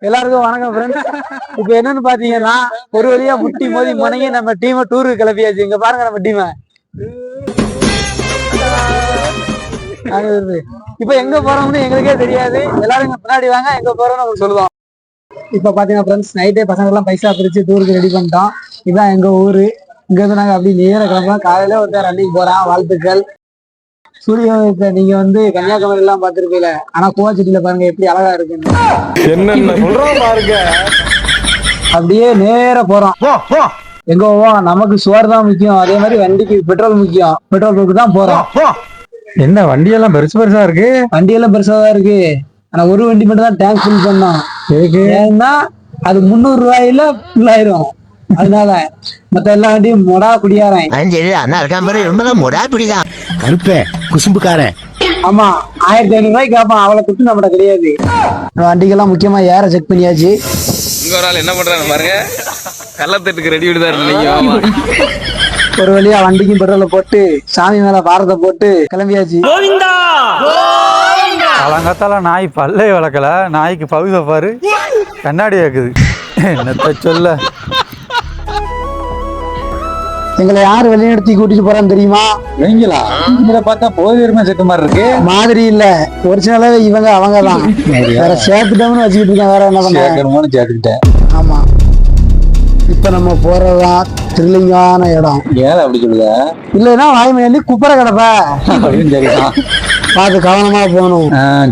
எல்லாருக்கும் வணக்கம் ஃப்ரெண்ட்ஸ். இப்ப என்னன்னு பாத்தீங்கன்னா ஒரு வழியா முட்டி மோதி முனையே நம்ம டீமை டூருக்கு கிளப்பியாச்சு. இங்க பாருங்க நம்ம டீமை. இப்ப எங்க போறோம்னு எங்களுக்கே தெரியாது. எல்லாரும் இங்க பின்னாடி வாங்க, எங்க போறோம்னு உங்களுக்கு சொல்லுவோம். இப்ப பாத்தீங்கன்னா ஃப்ரெண்ட்ஸ், நைட்டே பசங்க எல்லாம் பைசா பிரிச்சு டூருக்கு ரெடி பண்ணிட்டோம். இதுதான் எங்க ஊரு. இங்க இருந்து நாங்க அப்படி நேர கிளம்பலாம். காலையில ஒருத்தர் ரன்னிங் போறான். வாழ்த்துக்கள். சூரியத்தை நீங்க வந்து கன்னியாகுமரி எல்லாம் பாத்துருப்பீங்க. ஆனா கோவச்சட்டியில பாருங்க எப்படி அழகா இருக்குன்னு. என்ன சொல்றோம் பாருங்க. அப்படியே நேர போறோம். எங்க போவோம்? நமக்கு சோறு தான் முக்கியம். அதே மாதிரி வண்டிக்கு பெட்ரோல் முக்கியம். பெட்ரோல் பங்க் தான் போறோம். என்ன வண்டியெல்லாம் பெருசு பெருசா இருக்கு? வண்டியெல்லாம் பெருசா தான் இருக்கு. ஆனா ஒரு வண்டி மட்டும் தான் டேங்க் ஃபுல் பண்ணோம். ஏன்னா அது 300 ரூபாயில ஃபுல் ஆயிரும். அதனால மத்த எல்லா வண்டியும் மொடா குடியாரன். கருப்பே குசும்புக்காரன். ஆமா, 1500 ரூபாய்க்கு கேட்பான். அவளை குத்து நம்மட கிடையாது. வண்டிக்கெல்லாம் முக்கியமா ஏற செக் பண்ணியாச்சு. இங்க ஒரு ஆள் என்ன பண்றாங்க பாருங்க. கள்ளத்தட்டுக்கு ரெடி விடுதாரு. ஒரு வழியா வண்டிக்கும் பெட்ரோல போட்டு சாமி மேல பாரத்தை போட்டு கிளம்பியாச்சு. காலங்காத்தால நாய் பல்லே வளர்க்கல. நாய்க்கு பகுத பாரு, கண்ணாடி ஆக்குது. என்னத்த சொல்ல. எங்களை யாரு வெளிநடத்தி கூட்டிட்டு போறான்னு தெரியுமா? நீங்களா? இதை பார்த்தா போதிருமே செட்டு மாதிரி இருக்கு. மாதிரி இல்ல, ஒரிஜினலாவே இவங்க அவங்கதான். வேற சேர்த்துட்டோம்னு வச்சுக்கிட்டு இருக்கேன். வேற என்ன பண்ண சேர்த்துக்கிட்டேன். ஆமா, இப்ப நம்ம போறதா த்ரில்லிங்கான இடம். ஏன் அப்படி சொல்லுத? இல்லைன்னா வாய்மையில குப்பரை கிடப்ப. சரிதான், பார்த்து கவனமா போகணும்.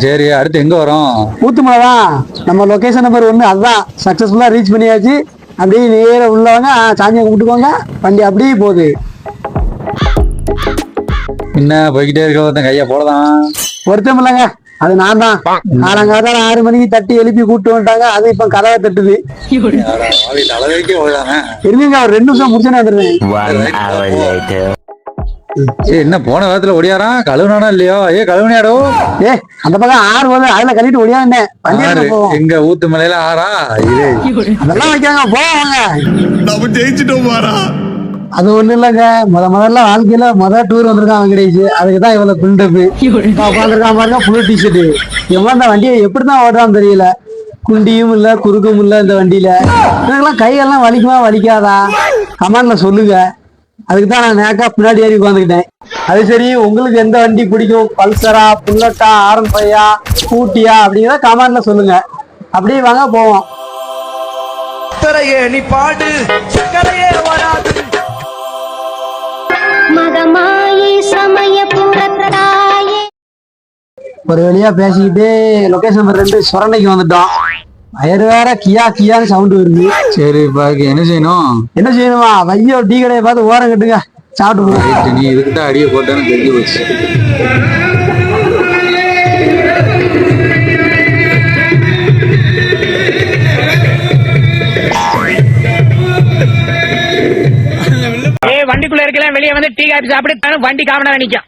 சரி, அடுத்து எங்க வரோம்? ஊத்துமலை தான் நம்ம லொகேஷன் நம்பர் 1. அதுதான் சக்சஸ்ஃபுல்லா ரீச் பண்ணியாச்சு. அப்படியே நேர உள்ளவங்க சாமியை கும்பிட்டுக்கோங்க. வண்டி அப்படியே போகுது. என்ன போய்கிட்டே இருக்க? ஒருத்தன் கையா போடதான். ஒருத்தம் இல்லைங்க, அது நான் தான். காலங்காத்தால 6 மணிக்கு தட்டி எழுப்பி கூப்பிட்டு வந்துட்டாங்க. அது இப்ப கதவை தட்டுது. இருங்க, ஒரு 2 நிமிஷம் முடிச்சுன்னு வந்துடுறேன். என்ன போன வாரத்துல ஒடியாரான்? கழுவுனானா இல்லையோ? கழுவுனியாடோ? அந்த பக்கம் 6 போது அதுல கழிட்டு ஒடியாந்தேன். எங்க ஊத்து மலையில 6ஆ? அதெல்லாம் வைக்காங்க, போவாங்க. நம்ம ஜெயிச்சுட்டோம் பாரா. அது ஒண்ணு இல்லைங்க, முதல்ல வாழ்க்கையில டூர் வந்திருக்கான் அவன் கிடைச்சு. அதுக்குதான் இவ்வளவு பில்டப்பு. உட்காந்துருக்கான் பாருங்க, ஃபுல் டிஷர்ட். இவன் அந்த வண்டியை எப்படிதான் ஓடுறான்னு தெரியல. குண்டியும் இல்ல, குறுக்கும் இல்ல இந்த வண்டியில. எனக்கெல்லாம் கையெல்லாம் வலிக்குமா வலிக்காதா? கமாண்ட்ல சொல்லுங்க. அதுக்குதான் நான் நேக்கா பின்னாடி ஏறி உட்காந்துக்கிட்டேன். அது சரி, உங்களுக்கு எந்த வண்டி பிடிக்கும்? பல்சரா, புல்லட்டா, R15, ஸ்கூட்டியா அப்படிங்கிறத கமாண்ட்ல சொல்லுங்க. அப்படியே வாங்க போவோம். நீ பாடு வராது. ஒரு வழியா பேசிக்கிட்டு லொகேஷன் நம்பர் 2 சொரணைக்கு வந்துட்டோம். வயறு வேற கியா கியான்னு சவுண்ட் வருது. சரி, பாக்கி என்ன செய்யணும்? என்ன செய்யணுமா? வையோ டீ கடையை பார்த்து ஓரம் கட்டுங்க, சாப்பிட்டு போங்க. நீ இதுக்கிட்ட அடியை போட்டேன்னு தெரிஞ்சு போச்சு. வண்டிக்குள்ள இருக்கலாம், வெளியே வந்து டீ காபி சாப்பிட்டு வண்டி காவனா நிக்கும்.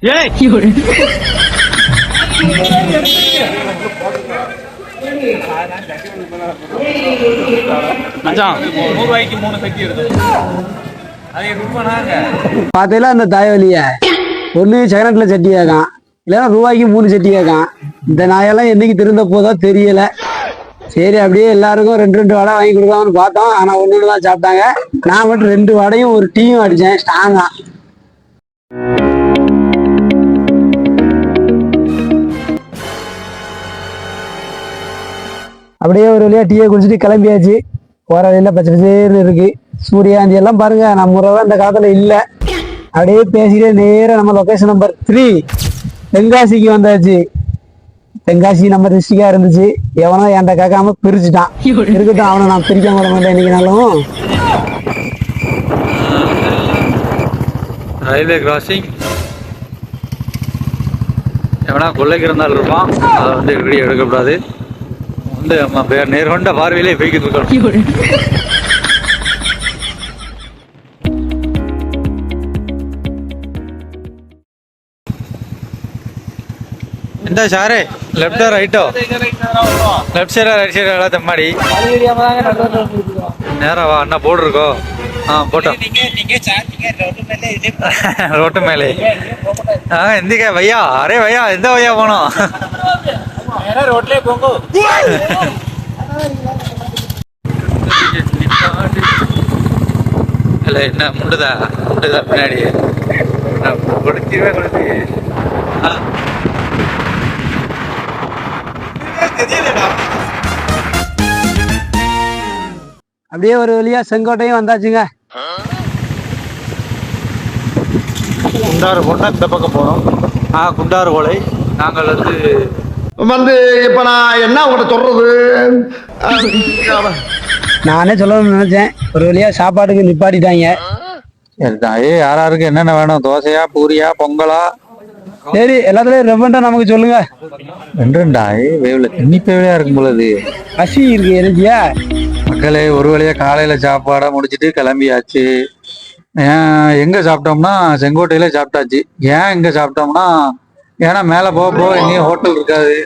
பாத்தீங்களா அந்த தாயவலிய? ஒண்ணு செகனட்ல சட்டி ஆகான், இல்லைன்னா ரூபாய்க்கு 3 சட்டி ஆகான். இந்த நாயெல்லாம் என்னைக்கு திருந்த போதோ தெரியல. சரி, அப்படியே எல்லாருக்கும் 2 வடை வாங்கி கொடுக்கலாம்னு பார்த்தோம். ஆனா ஒண்ணு தான் சாப்பிட்டாங்க. நான் மட்டும் 2 வடையும் ஒரு டீயும் அடிச்சேன் ஸ்ட்ராங்கா. அப்படியே ஒரு வழியா டீயை குடிச்சிட்டு கிளம்பியாச்சு. போற வழியில பச்சை பச்சேர்னு இருக்கு. சூரியாந்தி எல்லாம் பாருங்க, நம்ம ஊரெல்லாம் இந்த காலத்துல இல்ல. அப்படியே பேசிட்டே நேரம் நம்ம லொகேஷன் நம்பர் 3 தென்காசிக்கு வந்தாச்சு. தென்காசி நம்ம டிஸ்ட்ரிக்டா இருந்துச்சு. எவனோ என்கிட்ட கேட்காம பிரிச்சுட்டான். இருக்கட்டும், அவனை நான் பிரிக்க விட மாட்டேன் இன்னைக்குனாலும். Railway crossing. எவனா கொள்ளைக்கு இருந்தாலும் இருப்பான். அதை வந்து வீடியோ எடுக்கக்கூடாது. வந்து நம்ம நேர்கொண்ட பார்வையிலே போய்கிட்டு இருக்கோம். എന്താ ഷാരേ? ലെഫ്റ്റോ റൈറ്റോ? லெஃப்ட் சைடா ரைட் சைடா எல்லாத்த மாடி நேரா வா. அண்ணா போர்டு இருக்கோ? போட்டோம். ரோட்டு மேலே. எந்திக்க भैया? अरे भैया எந்த भैया போனோம்? ரோட்லயே போங்க. இல்லை என்ன முண்டுதா பின்னாடி கொடுத்திவே கொடுத்து அப்படியே ஒரு வழியா செங்கோட்டையும் வந்தாச்சுங்க. குண்டாறு போனால் இந்த பக்கம் போனோம். குண்டாறு கோலை. நாங்கள் வந்து இப்ப நான் என்ன உங்கள்கிட்ட சொல்றது? நானே சொல்லணும்னு நினைச்சேன், ஒரு வழியா சாப்பாட்டுக்கு நிப்பாட்டிட்டாங்க. யாராருக்கு என்னென்ன வேணும்? தோசையா, பூரியா, பொங்கலா? சரி, எல்லாத்துலயும் ரெவெண்டா நமக்கு சொல்லுங்க. ரெண்டுண்டா வேவுல தண்ணி பேவையா இருக்கும் பொழுது பசி இருக்கு எனக்கியா. மக்களே, ஒரு வழியா காலையில சாப்பாடை முடிச்சுட்டு கிளம்பியாச்சு. எங்க சாப்பிட்டோம்னா செங்கோட்டையில சாப்பிட்டாச்சு. ஏன் இங்க சாப்பிட்டோம்னா, ஏன்னா மேல போக எங்கேயும் ஹோட்டல் இருக்காது,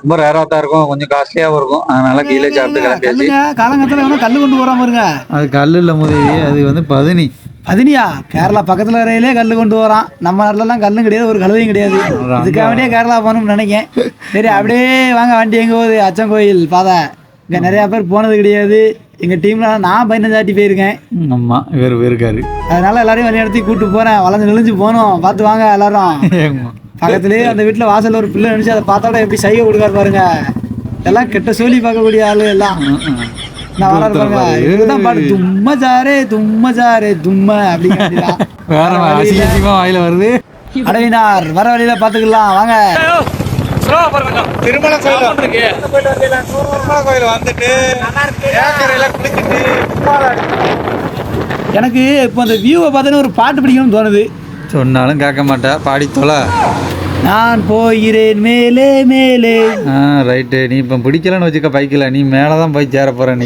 ரொம்ப ரேராத்தான் இருக்கும், கொஞ்சம் காஸ்ட்லியாவும் இருக்கும். அதனால கீழே சாப்பிட்டு கிளம்பியாச்சு. காலங்கத்துல வேணா கல்லு கொண்டு போறாம இருங்க. அது கல்லு இல்ல முதலி, அது வந்து பதினி. பதினியா? கேரளா பக்கத்துல ரயிலே கல்லு கொண்டு வரான். நம்ம நாட்டுல எல்லாம் கல்லும் கிடையாது, ஒரு கழுதையும் கிடையாது. இதுக்காக வேண்டிய கேரளா போகணும்னு நினைக்கேன். சரி, அப்படியே வாங்க. வண்டி எங்க போகுது? அச்சங்கோயில் பாதை. இங்க நிறைய பேர் போனது கிடையாது. எங்க டீம்ல நான் 15 போயிருக்கேன். ஆமா, வேறு இருக்காரு. அதனால எல்லாரையும் வழி நடத்தி கூப்பிட்டு போறேன். வளைஞ்சு நெளிஞ்சு போனோம். பார்த்து வாங்க எல்லாரும். பக்கத்துலயே அந்த வீட்டுல வாசல்ல ஒரு பிள்ளை நினைச்சு அதை பார்த்தோட எப்படி சைகை கொடுக்காரு பாருங்க. எல்லாம் கெட்ட சொல்லி பார்க்கக்கூடிய ஆளு எல்லாம். நான் வளர பாருங்க, இதுதான் பாட்டு. தும்ம சாரே தும்ம அப்படிங்கிற வேற அசிங்கமா வாயில வருது. அடையினார் வர வழியில பாத்துக்கலாம் வாங்க. திருமண கோயில் வந்துட்டு எனக்கு இப்போ அந்த வியூவை பார்த்தோன்னு ஒரு பாட்டு பிடிக்கணும்னு தோணுது. சொன்னாலும் கேட்க மாட்டா, பாடி தொலை. நான் போகிறேன் மேலே மேலே. ரைட்டு. நீ இப்போ பிடிக்கலன்னு வச்சுக்க பைக்கில், நீ மேலே தான் போய் சேர போற. நீ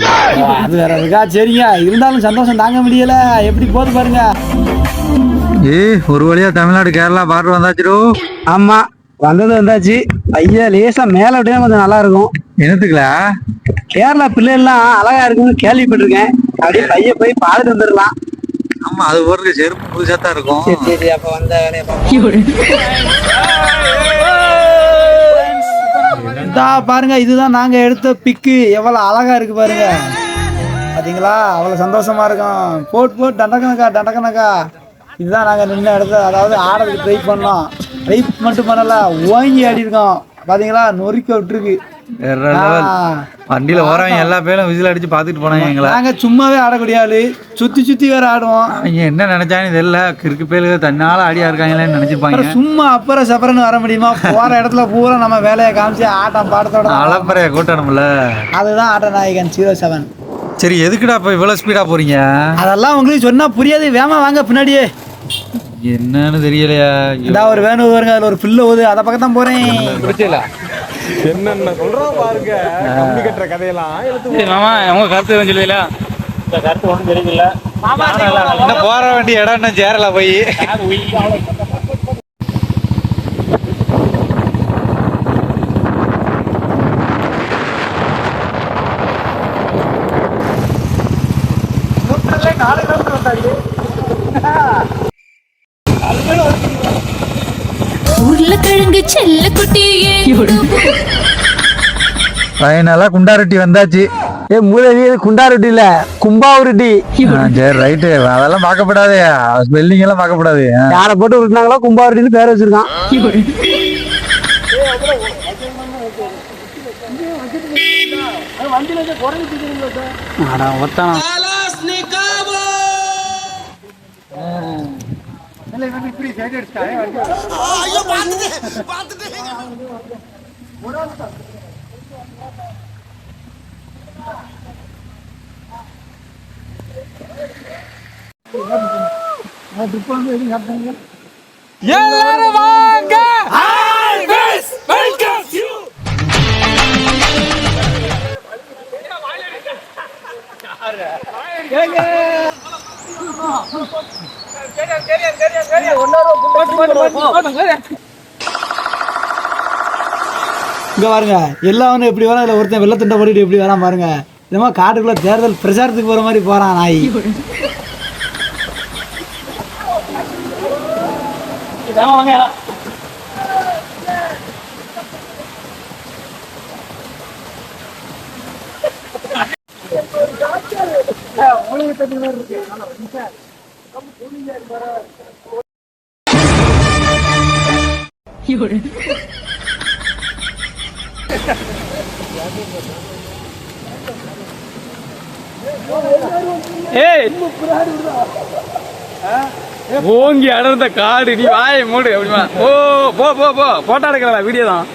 அது வேற இருக்கா? சரிங்க, இருந்தாலும் சந்தோஷம் தாங்க முடியல. எப்படி போகுது பாருங்க. ஒரு வழியா தமிழ்நாடு கேரளா பார்டர் வந்தாச்சு. ஆமா, வந்தாச்சு. ஐயா லேசா மேல விட்டா கொஞ்சம் நல்லா இருக்கும். என்னத்துக்குல? கேரளா பிள்ளைகள்லாம் அழகா இருக்குன்னு கேள்விப்பட்டிருக்கேன். அப்படியே பைய போய் பார்த்துட்டு வந்துடலாம். ஆமா, அது ஒரு செருப்பு புதுசா தான் இருக்கும். சரி, அப்ப வந்த வேலையை பாருங்க. இதுதான் நாங்க எடுத்த பிக்கு. எவ்வளவு அழகா இருக்கு பாருங்க. பாத்தீங்களா? அவ்வளவு சந்தோஷமா இருக்கும். போட்டு டண்டக்கணக்கா. இதுதான் நாங்க நின்று எடுத்த, அதாவது ஆடுறதுக்கு ட்ரை பண்ணோம். ட்ரை மட்டும் பண்ணல, ஓங்கி ஆடி இருக்கோம். பாத்தீங்களா? நொறுக்க விட்டுருக்கு. வண்டியில ஓரவங்க எல்லா பேரும் விசில் அடிச்சு பாத்துட்டு போனாங்க எங்களை. நாங்க சும்மாவே ஆடக்கூடிய ஆளு, சுத்தி வேற ஆடுவோம். அவங்க என்ன நினைச்சான்னு தெரியல, கிறுக்கு பேரு தன்னால ஆடியா இருக்காங்களேன்னு நினைச்சிருப்பாங்க. சும்மா அப்புறம் சப்பரன்னு வர முடியுமா? போற இடத்துல பூரா நம்ம வேலையை காமிச்சு ஆட்டம் பாடத்தோட அலப்பறைய கூட்டணும்ல. அதுதான் ஆட்ட நாயகன் 07. சரி, எதுக்குடா இப்ப இவ்வளவு ஸ்பீடா போறீங்க? அதெல்லாம் உங்களுக்கு சொன்னா புரியாது. வேமா வாங்க பின்னாடியே. என்னன்னு தெரியலையா? ஒரு வேணும் வருங்க, அதுல ஒரு பிள்ளை ஓது, அத பக்கம் தான் போறேன். என்னென்ன சொல்றோம் பாருங்க. கம்பி கட்டுற கதையெல்லாம் மாமா உங்க கருத்து சொல்லுவீங்களா? இந்த கருத்து ஒன்றும் தெரியல. இன்னும் போற வேண்டிய இடம் சேரல போய். உருளைக்கிழங்கு செல்ல குட்டியே. ஃபைனலா குண்டாரெட்டி வந்தாச்சு. மூதவி குண்டாரெட்டி இல்ல, கும்பாவுருட்டி. சரி, ரைட்டு. அதெல்லாம் பார்க்கப்படாது, ஸ்பெல்லிங் எல்லாம் பார்க்கப்படாது. யாரை போட்டு விட்டுனாங்களோ கும்பாவுருட்டின்னு பேர் வச்சிருக்கான். எல்லாரும் வாங்க. இங்க பாருங்க, எல்லாம் எப்படி வரான். இதுல ஒருத்தன் வெள்ளத்துண்டை போட்டுட்டு எப்படி வரான் பாருங்க. இந்த மாதிரி காட்டுக்குள்ள தேர்தல் பிரச்சாரத்துக்கு போற மாதிரி போறான் நாய். ஏய் ஓங்கி அடர்ந்த காடு நீ வாயை மூடு அப்படிமா. ஓ போ போ போ போட்டோ எடுக்கிறா வீடியோ தான்.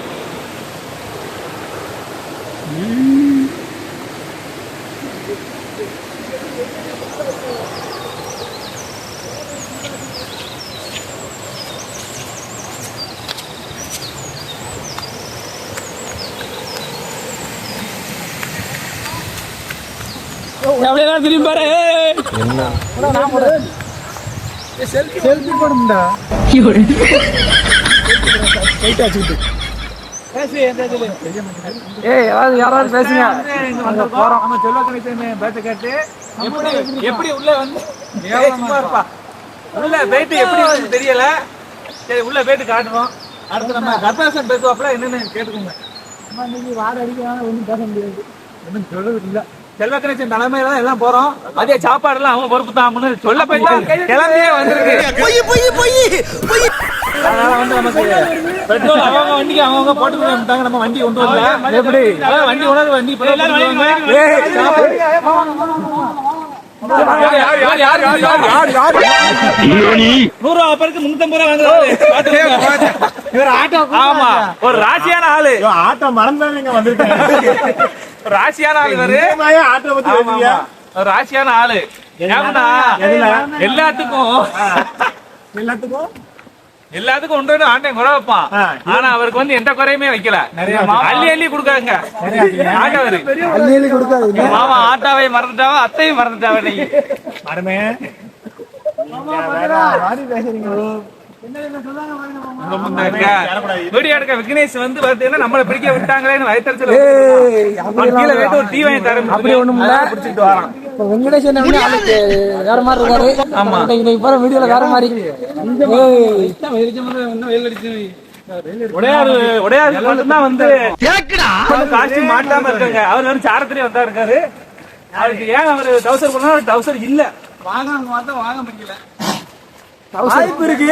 அப்படியெல்லாம் திரும்பி பாரு. செல்ஃபி போடும்டா. ஏய் யாராவது பேசுங்க. அங்க போறோம் நம்ம செல்வ கணேசன் பேச்ச கேட்டு எப்படி உள்ள வந்து உள்ள போயிட்டு எப்படி வந்து தெரியல. சரி உள்ள போயிட்டு காட்டுறோம். அடுத்து நம்ம கர்ப்பரசன் பேசுவாப்புல என்னன்னு கேட்டுக்கோங்க. இன்னைக்கு வாட அடிக்கிறாங்க, ஒன்றும் பேச முடியாது. ஒன்றும் சொல்றது இல்லை. செல்வ கணேசன் தலைமையில தான் எல்லாம் போறோம். அதே சாப்பாடு எல்லாம் அவங்க பொறுப்பு தான் சொல்ல போயிட்டு கிளம்பியே வந்திருக்கு. அதனால வந்து நமக்கு பெட்ரோல் அவங்க வண்டிக்கு அவங்க போட்டு நம்ம வண்டி கொண்டு வரல. எப்படி வண்டி உணர்வு வண்டி ஒரு ராசியான ஆளு. ஆட்டோ மறந்தாங்க வந்திருக்கேன். ராசியான ஆளு ஆட்டோ பத்தி ஒரு ராசியான ஆளு. எல்லாத்துக்கும் ஒன்று ஆண்டை குறை வைப்பான். ஆனா அவருக்கு வந்து எந்த குறையுமே வைக்கல. அள்ளி அள்ளி கொடுக்காங்க. மாமா ஆட்டாவை மறந்துட்டாவா, அத்தையும் மறந்துட்டாவா. நீங்க வீடியோ எடுக்க விக்னேஷ் வந்து பாத்தீங்கன்னா நம்மள பிடிக்க விட்டாங்களேன்னு வயத்தறிச்சல் கீழே வைத்து ஒரு டீ வாங்கி தரேன். அப்படி ஒண்ணும் பிடிச்சிட்டு வரான். வெங்கடேசன் வேற மாதிரி இருக்காரு. ஆமா இன்னைக்கு போற வீடியோல வேற மாதிரி. உடையாரு மட்டும்தான் வந்து காஸ்டியூம் மாட்டாம இருக்காங்க. அவர் வெறும் சாரத்திலே வந்தா இருக்காரு. அவருக்கு ஏன் அவரு டவுசர் பண்ணா டவுசர் இல்ல வாங்க முடியல. வாய்ப்பு இருக்கு.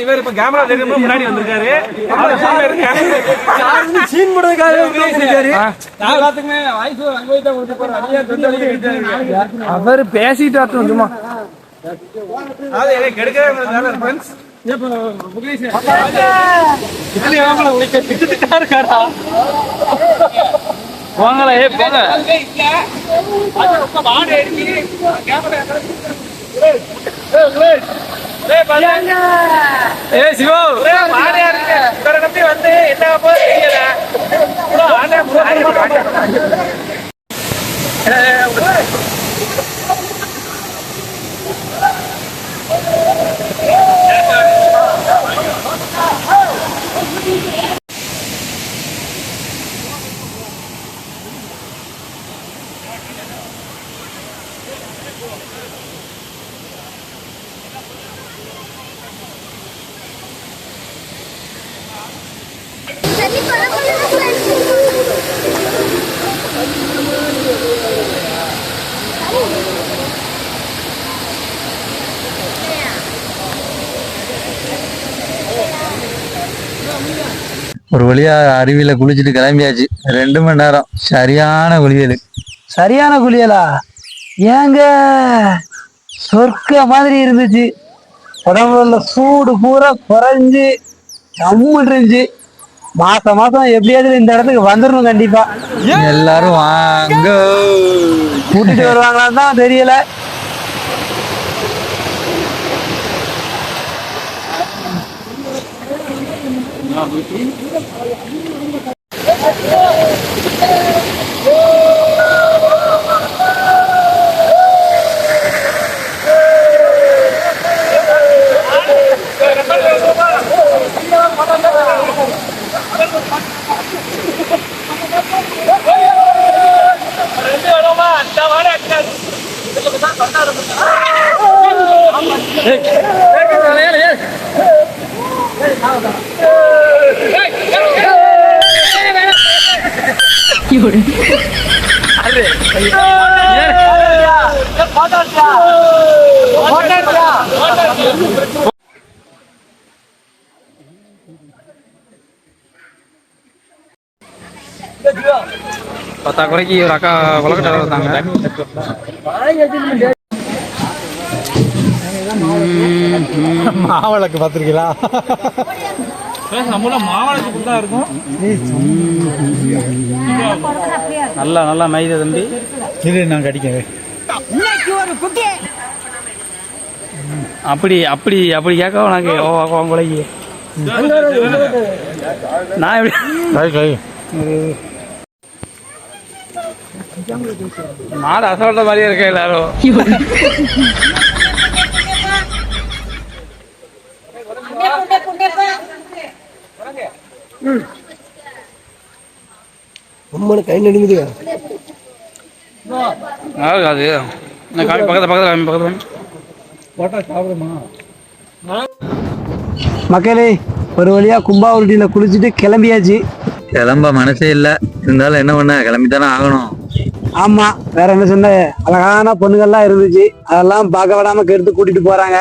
இவர் இப்ப கேமரா தெரியும் முன்னாடி வந்திருக்காரு. சீன் போடுறதுக்காக அவர் பேசிட்டு வரட்டும் சும்மா. போங்களே போங்க. சிவோ நம்பி வந்து என்ன தெரியல. ஒரு வழியா அருவியில குளிச்சுட்டு கிளம்பியாச்சு. 2 மணி நேரம் சரியான குளியல். சரியான குளியலா? ஏங்க சொர்க்க மாதிரி இருந்துச்சு. உடம்புல சூடு பூரா குறைஞ்சு ஜம்முன்னு இருந்துச்சு. மாசம் எப்படியாவது இந்த இடத்துக்கு வந்துடணும் கண்டிப்பா. எல்லாரும் வாங்க. கூட்டிட்டு வருவாங்களான்னு தான் தெரியல. பத்தாக்குறைக்கு ஒரு அக்கா கொலக்கட்டை வந்தாங்க. மாவளக்கு பாத்திருக்கீங்களா? நம்மள மாவளக்கு தான் இருக்கும். நல்லா நல்லா மைத தம்பி. இது நான் கடிக்கிறேன். அப்படி அப்படி அப்படி கேட்க உனக்கு கொலைக்கு நான் எப்படி மாடு அசோல்ற மாதிரியே இருக்க எல்லாரும். கை நடுங்குது. அது பக்கத்துல பக்கத்துல பக்கத்துல மக்களே ஒரு வழியா கும்பாவூர்டியில குளிச்சுட்டு கிளம்பியாச்சு. கிளம்ப மனசே இல்ல, இருந்தாலும் என்ன பண்ண, கிளம்பித்தானே ஆகணும். ஆமா, வேற என்ன சொன்ன, அழகான பொண்ணுகள்லாம் இருந்துச்சு, அதெல்லாம் பார்க்க விடாம கெடுத்து கூட்டிட்டு போறாங்க.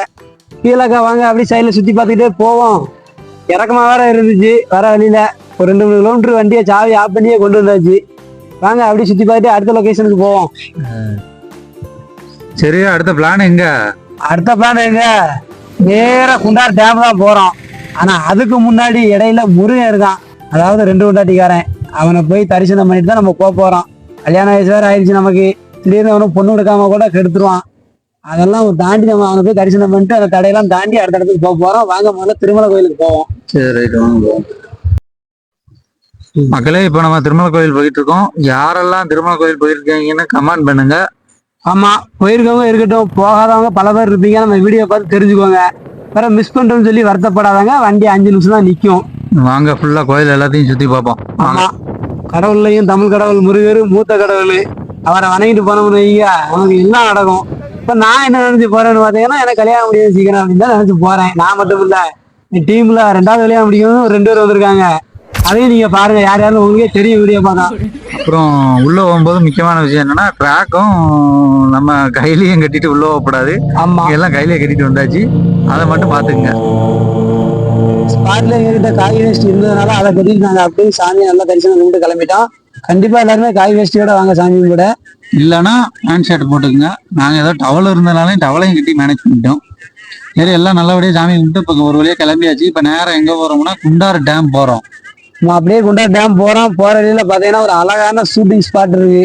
கீழக்கா வாங்க அப்படி சைட்ல சுத்தி பார்த்துக்கிட்டே போவோம். இறக்கமா வேற இருந்துச்சு வர வழியில. ஒரு 2-3 கிலோமீட்டர் வண்டியை சாவி ஆஃப் பண்ணியே கொண்டு வந்தாச்சு. வாங்க அப்படி சுத்தி பார்த்துட்டு அடுத்த லொகேஷனுக்கு போவோம். சரி, அடுத்த பிளான் எங்க? அடுத்த பிளான் எங்க, நேரா குண்டார் டேம் தான் போறோம். ஆனா அதுக்கு முன்னாடி இடையில முருகன் இருக்கான், அதாவது 2 கொண்டாட்டிக்காரன். அவனை போய் தரிசனம் பண்ணிட்டு தான் நம்ம போறோம். கல்யாண வயசு வேற ஆயிடுச்சு நமக்கு, திடீர்னு அவனும் பொண்ணு எடுக்காம கூட கெடுத்துருவான். அதெல்லாம் தாண்டி நம்ம அவனை போய் தரிசனம் பண்ணிட்டு அந்த தடையெல்லாம் தாண்டி அடுத்த இடத்துக்கு போறோம். வாங்க முதல்ல திருமலை கோயிலுக்கு போவோம். சரி, மக்களே, இப்ப நம்ம திருமலை கோயில் போயிட்டு இருக்கோம். யாரெல்லாம் திருமலை கோயில் போயிருக்கீங்கன்னு கமெண்ட் பண்ணுங்க. ஆமா, போயிருக்கவங்க இருக்கட்டும், போகாதவங்க பல பேர் இருப்பீங்க. நம்ம வீடியோ பார்த்து தெரிஞ்சுக்கோங்க. வேற மிஸ் பண்றோம்னு சொல்லி வருத்தப்படாதாங்க. வண்டி 5 நிமிஷம் தான் நிக்கும். வாங்க ஃபுல்லா கோயில் எல்லாத்தையும் சுத்தி பார்ப்போம். ஆமா, கடவுள்லையும் தமிழ் கடவுள் முருகர் மூத்த கடவுள். அவரை வணங்கிட்டு போனோம்னு வைங்க, அவனுக்கு எல்லாம் நடக்கும். இப்ப நான் என்ன நினைச்சு போறேன்னு பாத்தீங்கன்னா, எனக்கு கல்யாணம் முடியும் சீக்கிரம் அப்படின்னு தான் நினைச்சு போறேன். நான் மட்டும் இல்ல, டீம்ல 2வது கல்யாணம் முடிக்கணும் 2 பேர் வந்திருக்காங்க. அதையும் நீங்க பாருங்க, யார் யாரும் உங்களுக்கே தெரியும் வீடியோ பார்த்தா. அப்புறம் உள்ள போகும்போது முக்கியமான விஷயம் என்னன்னா, ட்ராக்கும் நம்ம கையிலையும் கட்டிட்டு உள்ள போகக்கூடாது. ஆமா, எல்லாம் கையிலேயே கட்டிட்டு வந்தாச்சு, அதை மட்டும் பாத்துக்குங்க. ஸ்பாட்ல எங்ககிட்ட காய் வேஸ்ட் இருந்ததுனால அதை கட்டிட்டு நாங்க அப்படியே சாமி நல்லா தரிசனம் பண்ணிட்டு கிளம்பிட்டோம். கண்டிப்பா எல்லாருமே காய் வேஸ்டியோட வாங்க சாமி கூட. இல்லைன்னா பேண்ட் ஷர்ட் போட்டுக்குங்க. நாங்க ஏதோ டவல் இருந்தனாலையும் டவலையும் கட்டி மேனேஜ் பண்ணிட்டோம். சரி, எல்லாம் நல்லபடியா சாமி கும்பிட்டு இப்போ ஒரு வழியா கிளம்பியாச்சு. இப்ப நேரம் எங்க போறோம்னா குண்டாறு டேம் போறோம். நம்ம அப்படியே குண்டார் டேம் போறோம். போற வழியில பாத்தீங்கன்னா ஒரு அழகான ஷூட்டிங் ஸ்பாட் இருக்கு.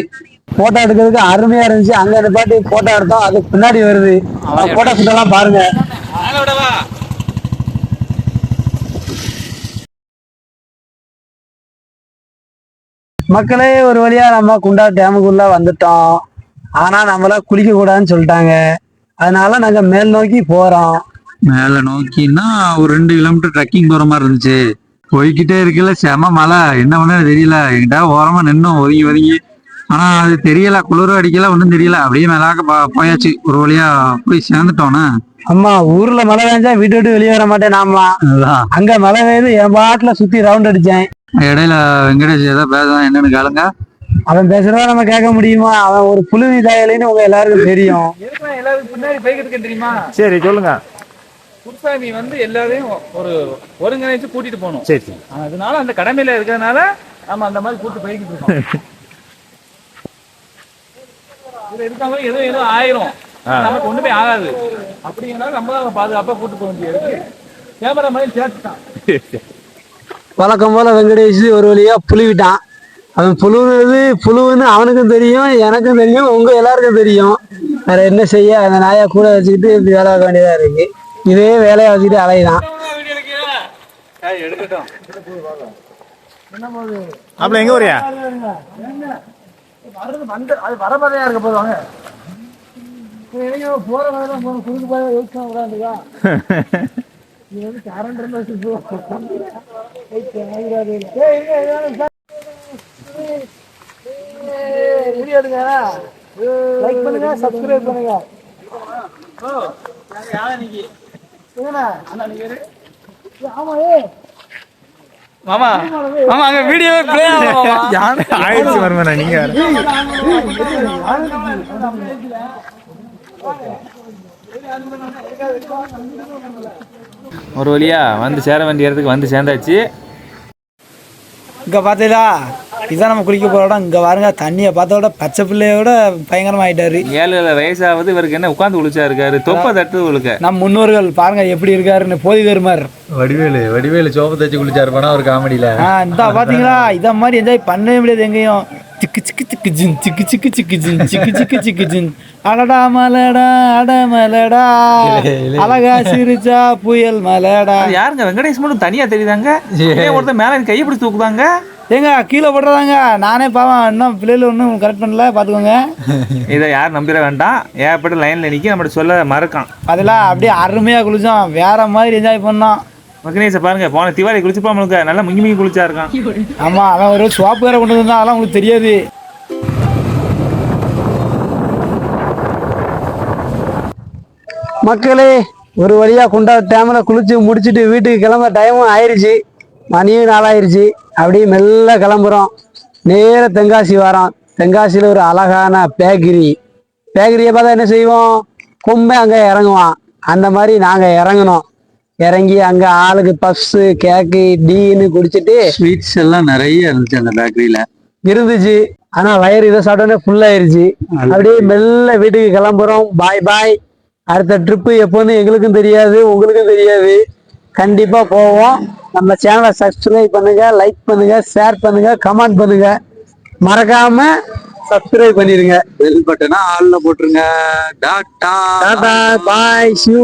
போட்டோ எடுக்கிறதுக்கு அருமையா இருந்துச்சு. அங்க நிப்பாட்டி போட்டோ எடுத்தோம். அதுக்கு பின்னாடி வருது போட்டோ ஷூட் எல்லாம் பாருங்க. மக்களே, ஒரு வழியா நம்ம குண்டார் டேமுக்குள்ள வந்துட்டோம். ஆனா நம்மள குளிக்க கூடாதுன்னு சொல்லிட்டாங்க. அதனால நாங்க மேல் நோக்கி போறோம். மேல நோக்கின்னா ஒரு 2 கிலோமீட்டர் ட்ரெக்கிங் போற மாதிரி இருந்துச்சு. போய்கிட்டே இருக்குல்ல, செம மழை, என்ன பண்ண தெரியல. எங்கிட்ட ஓரமா நின்னோம் ஒதுங்கி ஒதுங்கி. ஆனா அது தெரியல, குளிரும் அடிக்கல, ஒன்றும் தெரியல. அப்படியே மேலாக்க போயாச்சு. ஒரு வழியா போய் சேர்ந்துட்டோன்னு. அம்மா, ஊர்ல மழை பெஞ்சா வீட்டு விட்டு வெளியே வர மாட்டேன். நாம அங்க மழை பெய்யுது, என் பாட்டுல சுத்தி ரவுண்ட் அடிச்சேன். இடையில வெங்கடேஷ் ஏதோ பேசுறான், என்னன்னு கேளுங்க. அவன் பேசுறதா நம்ம கேட்க முடியுமா? அவன் ஒரு புழுவி தாயலைன்னு உங்க எல்லாருக்கும் தெரியும். எல்லாருக்கும் பின்னாடி பைக் இருக்கு தெரியுமா? சரி சொல்லுங்க. குருசாமி வந்து எல்லாரையும் ஒரு ஒருங்கிணைச்சு கூட்டிட்டு போகணும். சரி சரி. அதனால அந்த கடமையில இருக்கிறதுனால நம்ம அந்த மாதிரி கூட்டு போய்கிட்டு இருக்கோம். இதுல இருக்காங்க ஏதோ ஏதோ ஆயிரும், நமக்கு ஒண்ணுமே ஆகாது. அப்படிங்கிறனால நம்ம தான் பாதுகாப்பா கூட்டு போக வேண்டியிருக்கு. கேமரா மாதிரி சேர்த்துட்டான். வழக்கம் போல வெங்கடேஷ் ஒரு வழியா புழுவிட்டான். அவன் புழுவுன்னு அவனுக்கும் தெரியும், எனக்கும் தெரியும், உங்க எல்லாருக்கும் தெரியும். வேற என்ன செய்ய, அந்த நாயை கூட வச்சுக்கிட்டு இப்படி வேலை பார்க்க வேண்டியதா இருக்கு. இதே வேலையை வச்சுக்கிட்டு அலையிறான். அப்பல எங்க வரையா? அது வரப்பதையா இருக்க போதுவாங்க. போற வேலை குறுக்கு போய் விடாதுக்கா. இது வந்து கரண்ட் லைக் பண்ணுங்க, சப்ஸ்கிரைப் பண்ணுங்க. மாமா மாமா அங்க வீடியோ ப்ளே ஆயிடுச்சு வருமா? நீங்க ஒரு வழியா வந்து சேர வேண்டிய இடத்துக்கு வந்து சேர்ந்தாச்சு. இங்க பாத்தீங்களா, இதான் நம்ம குளிக்க போற இடம். இங்க பாருங்க, தண்ணியை பார்த்தோட பச்சை பிள்ளையோட பயங்கரமா ஆயிட்டாரு. 7 வயசாவது இவருக்கு என்ன உட்காந்து குளிச்சா இருக்காரு, தொப்பை தட்டு உங்களுக்கு. நம் முன்னோர்கள் பாருங்க எப்படி இருக்காருன்னு, போதி தருமார். வடிவேலு சோப்பு தச்சு குளிச்சாரு போனா ஒரு காமெடியில. இந்த பாத்தீங்களா, இத மாதிரி என்ஜாய் பண்ணவே முடியாது எங்கேயும். சிக்கு சிக்கு சிக்கு ஜின் சிக்கு சிக்கு சிக்கு ஜின் சிக்கு சிக்கு சிக்கு ஜின் அடடா மலடா அட மலடா அழகா சிரிச்சா புயல் மலடா. யாருங்க வெங்கடேஷ் மட்டும் தனியா தெரியுதாங்க? ஒருத்தர் மேல கையை பிடிச்சி தூக்குதாங்க. ஏங்க கீழே போடுறதாங்க, நானே பாவம் இன்னும் பிள்ளைல ஒன்றும் கரெக்ட் பண்ணல, பாத்துக்கோங்க. இதை யாரும் நம்பிட வேண்டாம். ஏற்பட்ட லைன்ல நிக்க நம்மகிட்ட சொல்ல மறக்கான். அதெல்லாம் அப்படியே அருமையா குளிச்சோம், வேற மாதிரி என்ஜாய் பண்ணோம். வெங்கடேஷை பாருங்க, போன திவாலி குளிச்சுப்பா உங்களுக்கு நல்லா முங்கி முங்கி குளிச்சா இருக்கான். ஆமா, அவன் ஒரு சோப்பு வேற கொண்டு வந்தான், அதெல்லாம் உங்களுக்கு தெரியாது. மக்களே, ஒரு வழியா குண்டா டேமில் குளிச்சு முடிச்சுட்டு வீட்டுக்கு கிளம்ப டைமும் ஆயிடுச்சு. மணியும் 4 ஆயிடுச்சு. அப்படியே மெல்ல கிளம்புறோம். நேர தென்காசி வரோம். தென்காசியில் ஒரு அழகான பேக்கரியை பார்த்தா என்ன செய்வோம், கொம்பை அங்கே இறங்குவான். அந்த மாதிரி நாங்கள் இறங்கினோம். இறங்கி அங்கே ஆளுக்கு பப்ஸு கேக்கு டீன்னு குடிச்சிட்டு ஸ்வீட்ஸ் எல்லாம் நிறைய இருந்துச்சு அந்த பேக்கரியில இருந்துச்சு. ஆனால் வயிறு இதை சாப்பிட்டோன்னே ஃபுல்லாயிருச்சு. அப்படியே மெல்ல வீட்டுக்கு கிளம்புறோம். பாய் பாய். அடுத்த ட்ரிப்பு எப்போன்னு எங்களுக்கும் தெரியாது, உங்களுக்கும் தெரியாது. கண்டிப்பா போவோம். நம்ம சேனலை சப்ஸ்கிரைப் பண்ணுங்க, லைக் பண்ணுங்க, ஷேர் பண்ணுங்க, கமெண்ட் பண்ணுங்க. மறக்காம சப்ஸ்கிரைப் பண்ணிருங்க. பெல் பட்டனா ஆல்ல போட்டுருங்க. டாடா பாய், ஷூ.